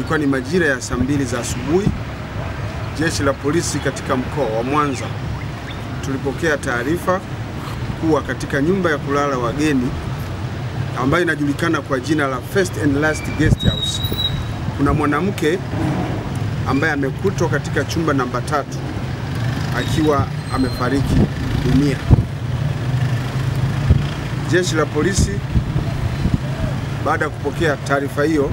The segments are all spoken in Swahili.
Ilikuwa ni majira ya saa 2 za asubuhi. Jeshi la polisi katika mkoa wa Mwanza tulipokea taarifa kuwa katika nyumba ya kulala wageni ambayo inajulikana kwa jina la First and Last Guest House kuna mwanamke ambaye amekutwa katika chumba namba 3 akiwa amefariki dunia. Jeshi la polisi baada ya kupokea taarifa hiyo,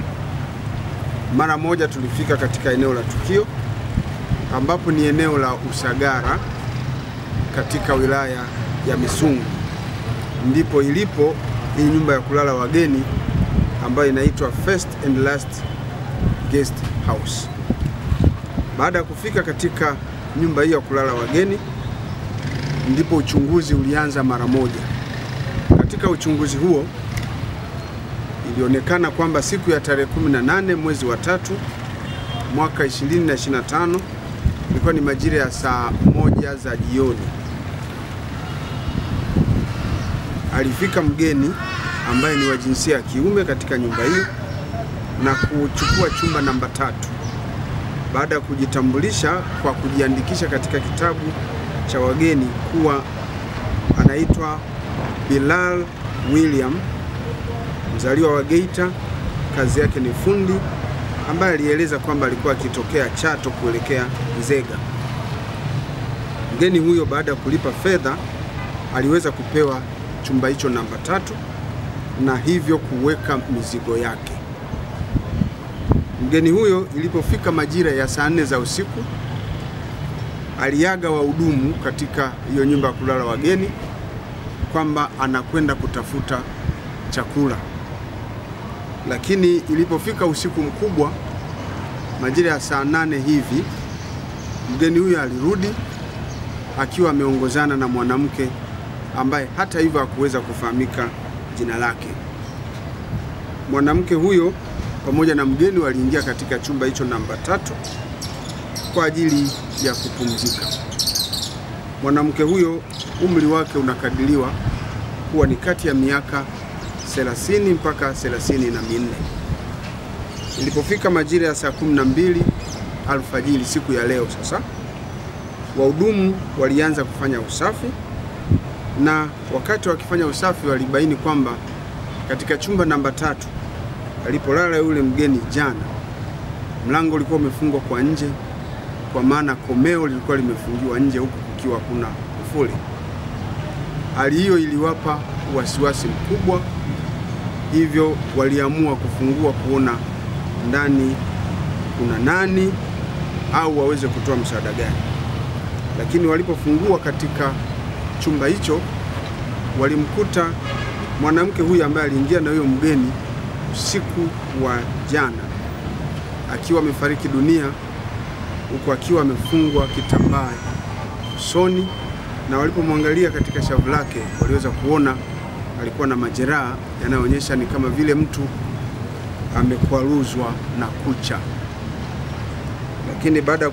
mara moja tulifika katika eneo la tukio ambapo ni eneo la Usagara katika wilaya ya Misungu. Ndipo ilipo hii nyumba ya kulala wageni ambayo inaitwa First and Last Guest House. Baada ya kufika katika nyumba hiyo ya kulala wageni, ndipo uchunguzi ulianza mara moja. Katika uchunguzi huo ilionekana kwamba siku ya tarehe 18 mwezi wa 3 mwaka 2025 ilikuwa ni majira ya saa 1 za jioni, alifika mgeni ambaye ni wa jinsia ya kiume katika nyumba hiyo na kuchukua chumba namba 3 baada ya kujitambulisha kwa kujiandikisha katika kitabu cha wageni kuwa anaitwa Bilal William, mzaliwa wa Geita, kazi yake ni fundi, ambaye alieleza kwamba alikuwa akitokea Chato kuelekea Nzega. Mgeni huyo baada ya kulipa fedha aliweza kupewa chumba hicho namba 3 na hivyo kuweka mizigo yake. Mgeni huyo ilipofika majira ya saa 4 za usiku aliaga wahudumu katika hiyo nyumba ya kulala wageni kwamba anakwenda kutafuta chakula. Lakini ilipofika usiku mkubwa majira ya saa 8 hivi, mgeni huyo alirudi akiwa ameongozana na mwanamke ambaye hata hivyo hakuweza kufahamika jina lake. Mwanamke huyo pamoja na mgeni waliingia katika chumba hicho namba 3 kwa ajili ya kupumzika. Mwanamke huyo umri wake unakadiriwa kuwa ni kati ya miaka 30 mpaka 34. Ilipofika majira ya saa 12 alfajiri siku ya leo sasa, wahudumu walianza kufanya usafi, na wakati wakifanya usafi walibaini kwamba katika chumba namba 3 alipolala yule mgeni jana, mlango ulikuwa umefungwa kwa nje, kwa maana komeo lilikuwa limefungiwa nje huku kukiwa kuna kufuli. Hali hiyo iliwapa wasiwasi mkubwa, hivyo waliamua kufungua kuona ndani kuna nani au waweze kutoa msaada gani. Lakini walipofungua katika chumba hicho walimkuta mwanamke huyu ambaye aliingia na huyo mgeni usiku wa jana akiwa amefariki dunia, huku akiwa amefungwa kitambaa usoni, na walipomwangalia katika shavu lake waliweza kuona alikuwa na majeraha yanayoonyesha ni kama vile mtu amekwaruzwa na kucha. Lakini baada ya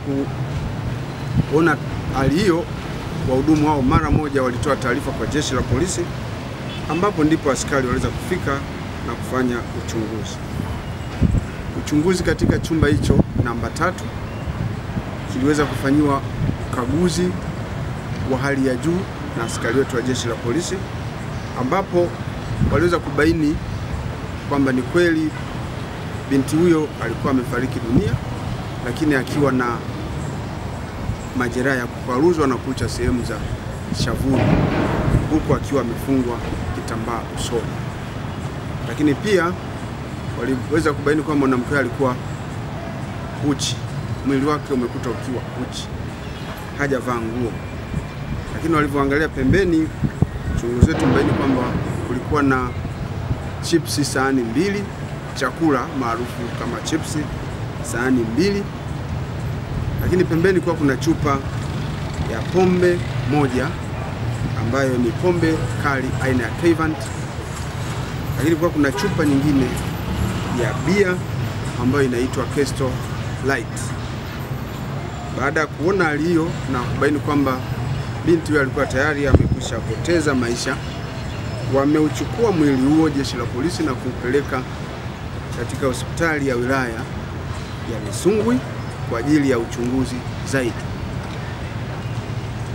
kuona hali hiyo, wahudumu hao mara moja walitoa taarifa kwa jeshi la polisi, ambapo ndipo askari waliweza kufika na kufanya uchunguzi. Uchunguzi katika chumba hicho namba 3 kiliweza kufanyiwa ukaguzi wa hali ya juu na askari wetu wa jeshi la polisi, ambapo waliweza kubaini kwamba ni kweli binti huyo alikuwa amefariki dunia, lakini akiwa na majeraha ya kukwaruzwa na kucha sehemu za shavuni, huku akiwa amefungwa kitambaa usoni. Lakini pia waliweza kubaini kwamba mwanamke alikuwa uchi, mwili wake umekuta ukiwa uchi, hajavaa nguo. Lakini walivyoangalia pembeni, uchunguzi wetu umebaini kwamba kulikuwa na chipsi sahani 2, chakula maarufu kama chipsi sahani 2. Lakini pembeni kwa kuna chupa ya pombe moja ambayo ni pombe kali aina ya Kevant. Lakini kwa kuna chupa nyingine ya bia ambayo inaitwa Kesto Light. Baada ya kuona hali hiyo na kubaini kwamba binti huyo alikuwa tayari amekwisha poteza maisha, wameuchukua mwili huo jeshi la polisi na kuupeleka katika hospitali ya wilaya ya Misungwi kwa ajili ya uchunguzi zaidi.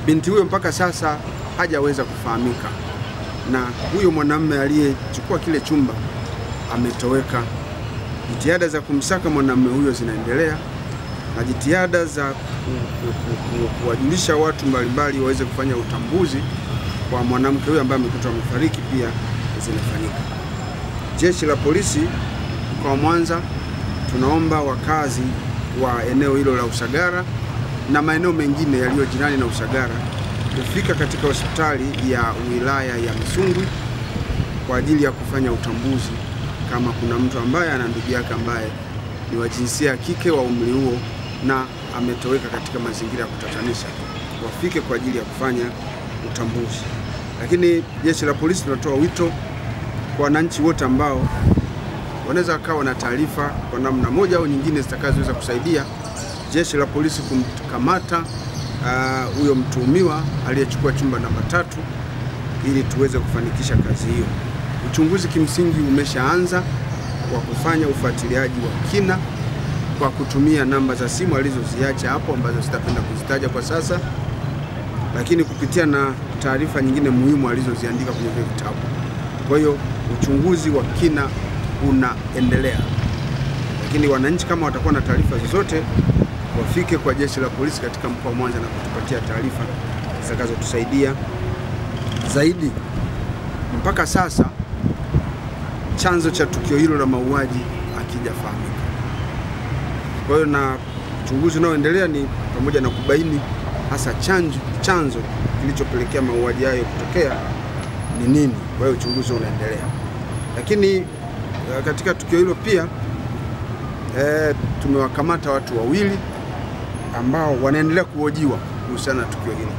Binti huyo mpaka sasa hajaweza kufahamika, na huyo mwanamume aliyechukua kile chumba ametoweka. Jitihada za kumsaka mwanamume huyo zinaendelea, na jitihada za kuwajulisha watu mbalimbali waweze kufanya utambuzi kwa mwanamke huyo ambaye amekutwa amefariki pia zinafanyika. Jeshi la polisi mkoa wa Mwanza tunaomba wakazi wa eneo hilo la Usagara na maeneo mengine yaliyo jirani na Usagara kufika katika hospitali ya wilaya ya Misungwi kwa ajili ya kufanya utambuzi kama kuna mtu ambaye ana ndugu yake ambaye ni wa jinsia ya kike wa umri huo na ametoweka katika mazingira ya kutatanisha, wafike kwa ajili ya kufanya utambuzi. Lakini jeshi la polisi tunatoa wito kwa wananchi wote ambao wanaweza kawa na taarifa kwa namna moja au nyingine zitakazoweza kusaidia jeshi la polisi kumkamata huyo mtuhumiwa aliyechukua chumba namba 3 ili tuweze kufanikisha kazi hiyo. Uchunguzi kimsingi umeshaanza kwa kufanya ufuatiliaji wa kina kwa kutumia namba za simu alizoziacha hapo ambazo sitapenda kuzitaja kwa sasa, lakini kupitia na taarifa nyingine muhimu alizoziandika kwenye vitabu. Kwa hiyo uchunguzi wa kina unaendelea, lakini wananchi kama watakuwa na taarifa zozote wafike kwa jeshi la polisi katika mkoa wa Mwanza na kutupatia taarifa zitakazotusaidia zaidi. Mpaka sasa chanzo cha tukio hilo la mauaji hakijafahamika. Kwa hiyo na uchunguzi unaoendelea ni pamoja na kubaini hasa chanzo kilichopelekea mauaji hayo kutokea ni nini. Kwa hiyo uchunguzi unaendelea, lakini katika tukio hilo pia tumewakamata watu wawili ambao wanaendelea kuhojiwa kuhusiana na tukio hilo.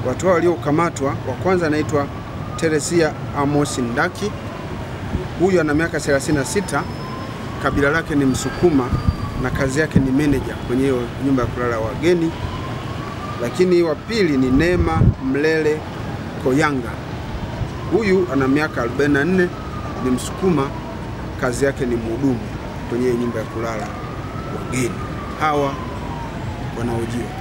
Watu hao waliokamatwa, wa kwanza anaitwa Teresia Amos Ndaki. Huyu ana miaka 36, kabila lake ni Msukuma na kazi yake ni manager kwenye hiyo nyumba ya kulala wageni. Lakini wa pili ni Neema Mlele Koyanga. Huyu ana miaka 44, ni Msukuma, kazi yake ni mhudumu kwenye nyumba ya kulala wageni. Hawa wanahojiwa.